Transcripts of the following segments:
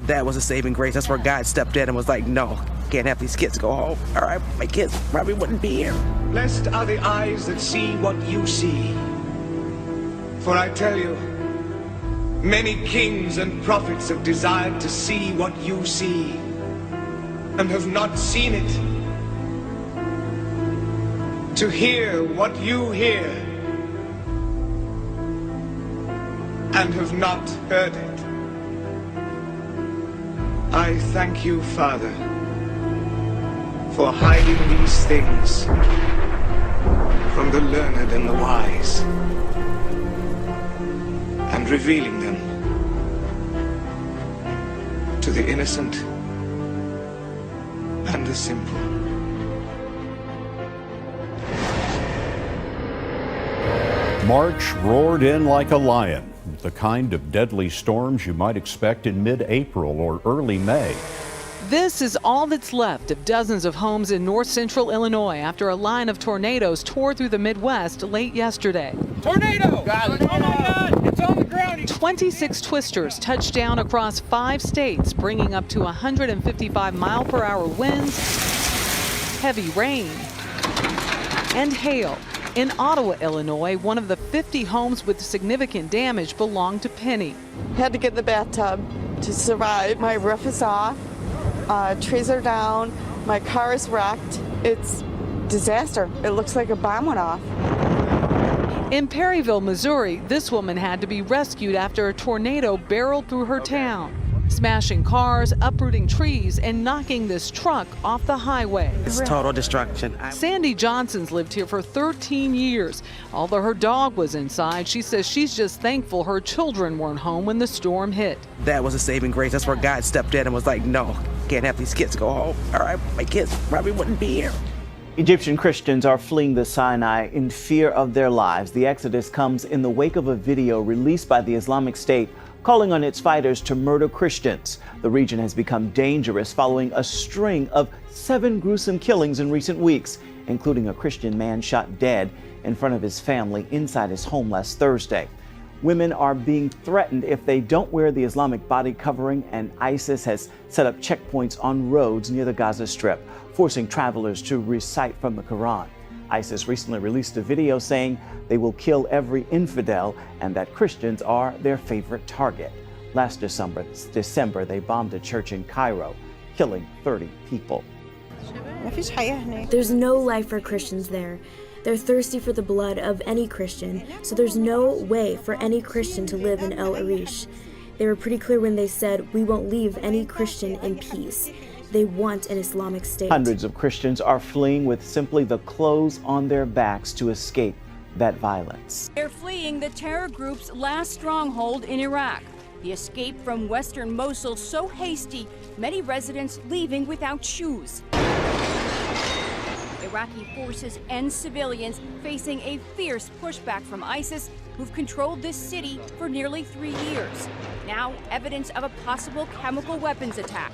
That was a saving grace. That's where God stepped in and was like, no, can't have these kids go home. All right, my kids probably wouldn't be here. Blessed are the eyes that see what you see. For I tell you, many kings and prophets have desired to see what you see and have not seen it. To hear what you hear and have not heard it. I thank you, Father, for hiding these things from the learned and the wise and revealing them to the innocent and the simple. March roared in like a lion, the kind of deadly storms you might expect in mid-April or early May. This is all that's left of dozens of homes in north central Illinois after a line of tornadoes tore through the Midwest late yesterday. Tornado! Got it. Oh my God, it's on the ground. 26 twisters touched down across 5 states, bringing up to 155-mile-per-hour winds, heavy rain, and hail. In Ottawa, Illinois, one of the 50 homes with significant damage belonged to Penny. Had to get in the bathtub to survive. My roof is off, trees are down, my car is wrecked. It's disaster. It looks like a bomb went off. In Perryville, Missouri, this woman had to be rescued after a tornado barreled through her town, smashing cars, uprooting trees, and knocking this truck off the highway. It's total destruction. Sandy Johnson's lived here for 13 years. Although her dog was inside, she says she's just thankful her children weren't home when the storm hit. That was a saving grace. That's where God stepped in and was like, no, can't have these kids go home. All right, my kids probably wouldn't be here. Egyptian Christians are fleeing the Sinai in fear of their lives. The exodus comes in the wake of a video released by the Islamic State calling on its fighters to murder Christians. The region has become dangerous following a string of 7 gruesome killings in recent weeks, including a Christian man shot dead in front of his family inside his home last Thursday. Women are being threatened if they don't wear the Islamic body covering, and ISIS has set up checkpoints on roads near the Gaza Strip, forcing travelers to recite from the Quran. ISIS recently released a video saying they will kill every infidel and that Christians are their favorite target. Last December, they bombed a church in Cairo, killing 30 people. There's no life for Christians there. They're thirsty for the blood of any Christian, so there's no way for any Christian to live in El Arish. They were pretty clear when they said, we won't leave any Christian in peace. They want an Islamic State. Hundreds of Christians are fleeing with simply the clothes on their backs to escape that violence. They're fleeing the terror group's last stronghold in Iraq. The escape from western Mosul so hasty, many residents leaving without shoes. Iraqi forces and civilians facing a fierce pushback from ISIS, who've controlled this city for nearly 3 years. Now, evidence of a possible chemical weapons attack.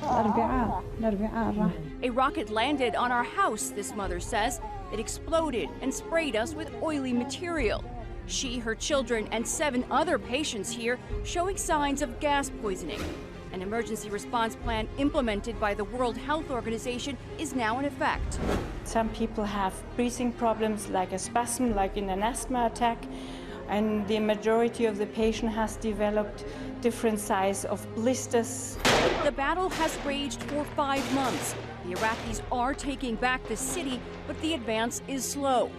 A rocket landed on our house, this mother says. It exploded and sprayed us with oily material. She, her children, and 7 other patients here showing signs of gas poisoning. An emergency response plan implemented by the World Health Organization is now in effect. Some people have breathing problems like a spasm, like in an asthma attack, and the majority of the patient has developed different size of blisters. The battle has raged for 5 months. The Iraqis are taking back the city, but the advance is slow.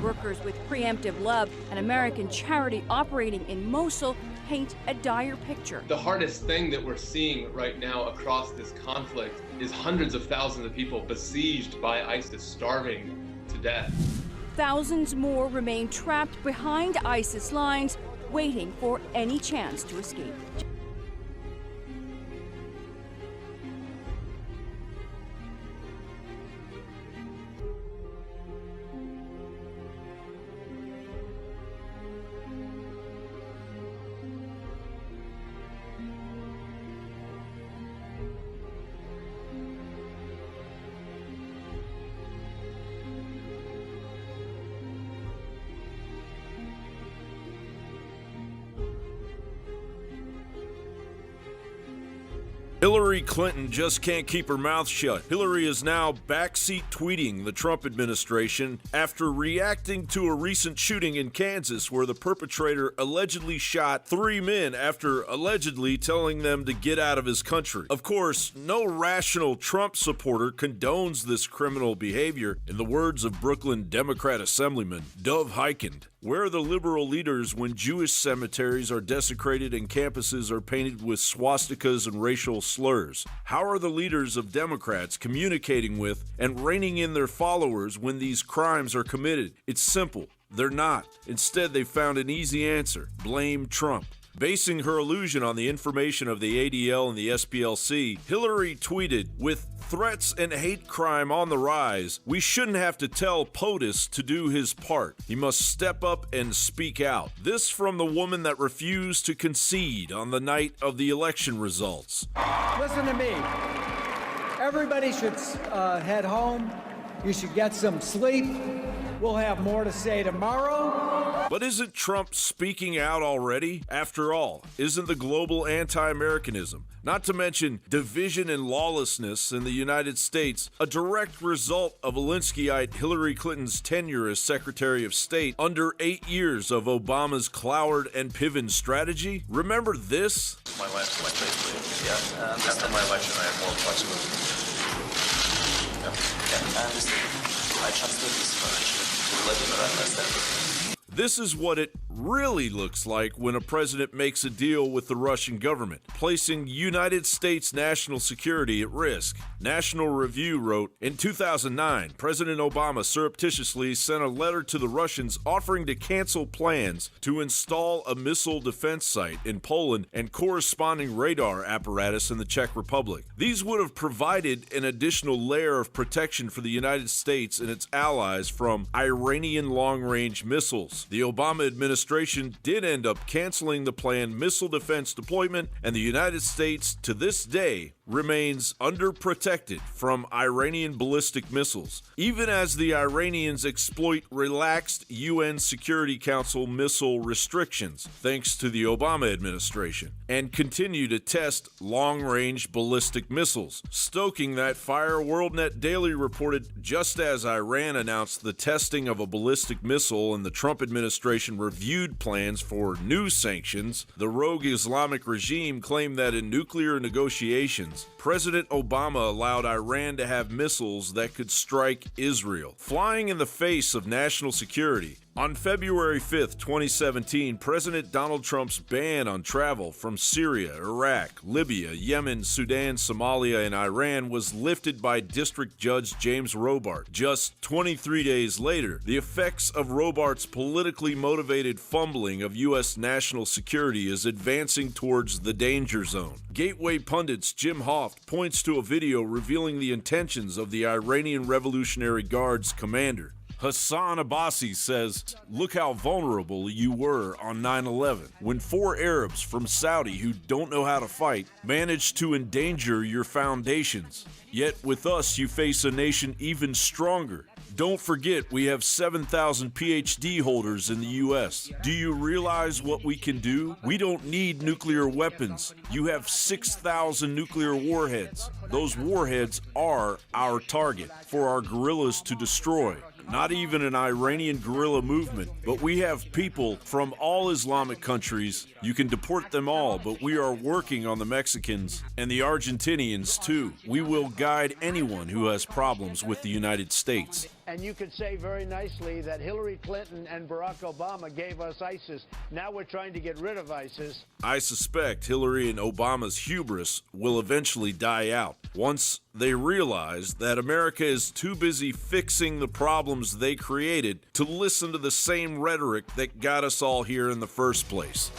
Workers with Preemptive Love, an American charity operating in Mosul, paint a dire picture. The hardest thing that we're seeing right now across this conflict is hundreds of thousands of people besieged by ISIS, starving to death. Thousands more remain trapped behind ISIS lines, waiting for any chance to escape. Hillary Clinton just can't keep her mouth shut. Hillary is now backseat tweeting the Trump administration after reacting to a recent shooting in Kansas where the perpetrator allegedly shot 3 men after allegedly telling them to get out of his country. Of course, no rational Trump supporter condones this criminal behavior. In the words of Brooklyn Democrat Assemblyman Dov Hikind, where are the liberal leaders when Jewish cemeteries are desecrated and campuses are painted with swastikas and racial slurs? How are the leaders of Democrats communicating with and reining in their followers when these crimes are committed? It's simple. They're not. Instead, they found an easy answer. Blame Trump. Basing her illusion on the information of the ADL and the SPLC, Hillary tweeted, "With threats and hate crime on the rise, we shouldn't have to tell POTUS to do his part. He must step up and speak out." This from the woman that refused to concede on the night of the election results. Listen to me. Everybody should head home. You should get some sleep. We'll have more to say tomorrow. But isn't Trump speaking out already? After all, isn't the global anti-Americanism, not to mention division and lawlessness in the United States, a direct result of Alinskyite Hillary Clinton's tenure as Secretary of State under 8 years of Obama's Cloward and Piven strategy? Remember this? My last election, yeah. After my election, I have more flexibility. Yeah, I understand. I trusted this information to let you understand. This is what it really looks like when a president makes a deal with the Russian government, placing United States national security at risk. National Review wrote, in 2009, President Obama surreptitiously sent a letter to the Russians offering to cancel plans to install a missile defense site in Poland and corresponding radar apparatus in the Czech Republic. These would have provided an additional layer of protection for the United States and its allies from Iranian long-range missiles. The Obama administration did end up canceling the planned missile defense deployment, and the United States, to this day, remains underprotected from Iranian ballistic missiles, even as the Iranians exploit relaxed UN Security Council missile restrictions, thanks to the Obama administration, and continue to test long-range ballistic missiles. Stoking that fire, WorldNet Daily reported just as Iran announced the testing of a ballistic missile and the Trump administration reviewed plans for new sanctions, the rogue Islamic regime claimed that in nuclear negotiations, President Obama allowed Iran to have missiles that could strike Israel, flying in the face of national security. On February 5, 2017, President Donald Trump's ban on travel from Syria, Iraq, Libya, Yemen, Sudan, Somalia, and Iran was lifted by District Judge James Robart. Just 23 days later, the effects of Robart's politically motivated fumbling of U.S. national security is advancing towards the danger zone. Gateway pundits Jim Hoft points to a video revealing the intentions of the Iranian Revolutionary Guard's commander. Hassan Abbasi says, "Look how vulnerable you were on 9/11 when 4 Arabs from Saudi who don't know how to fight managed to endanger your foundations. Yet with us you face a nation even stronger. Don't forget we have 7,000 PhD holders in the U.S. Do you realize what we can do? We don't need nuclear weapons. You have 6,000 nuclear warheads. Those warheads are our target for our guerrillas to destroy. Not even an Iranian guerrilla movement, but we have people from all Islamic countries. You can deport them all, but we are working on the Mexicans and the Argentinians too. We will guide anyone who has problems with the United States." And you could say very nicely that Hillary Clinton and Barack Obama gave us ISIS. Now we're trying to get rid of ISIS. I suspect Hillary and Obama's hubris will eventually die out once they realize that America is too busy fixing the problems they created to listen to the same rhetoric that got us all here in the first place.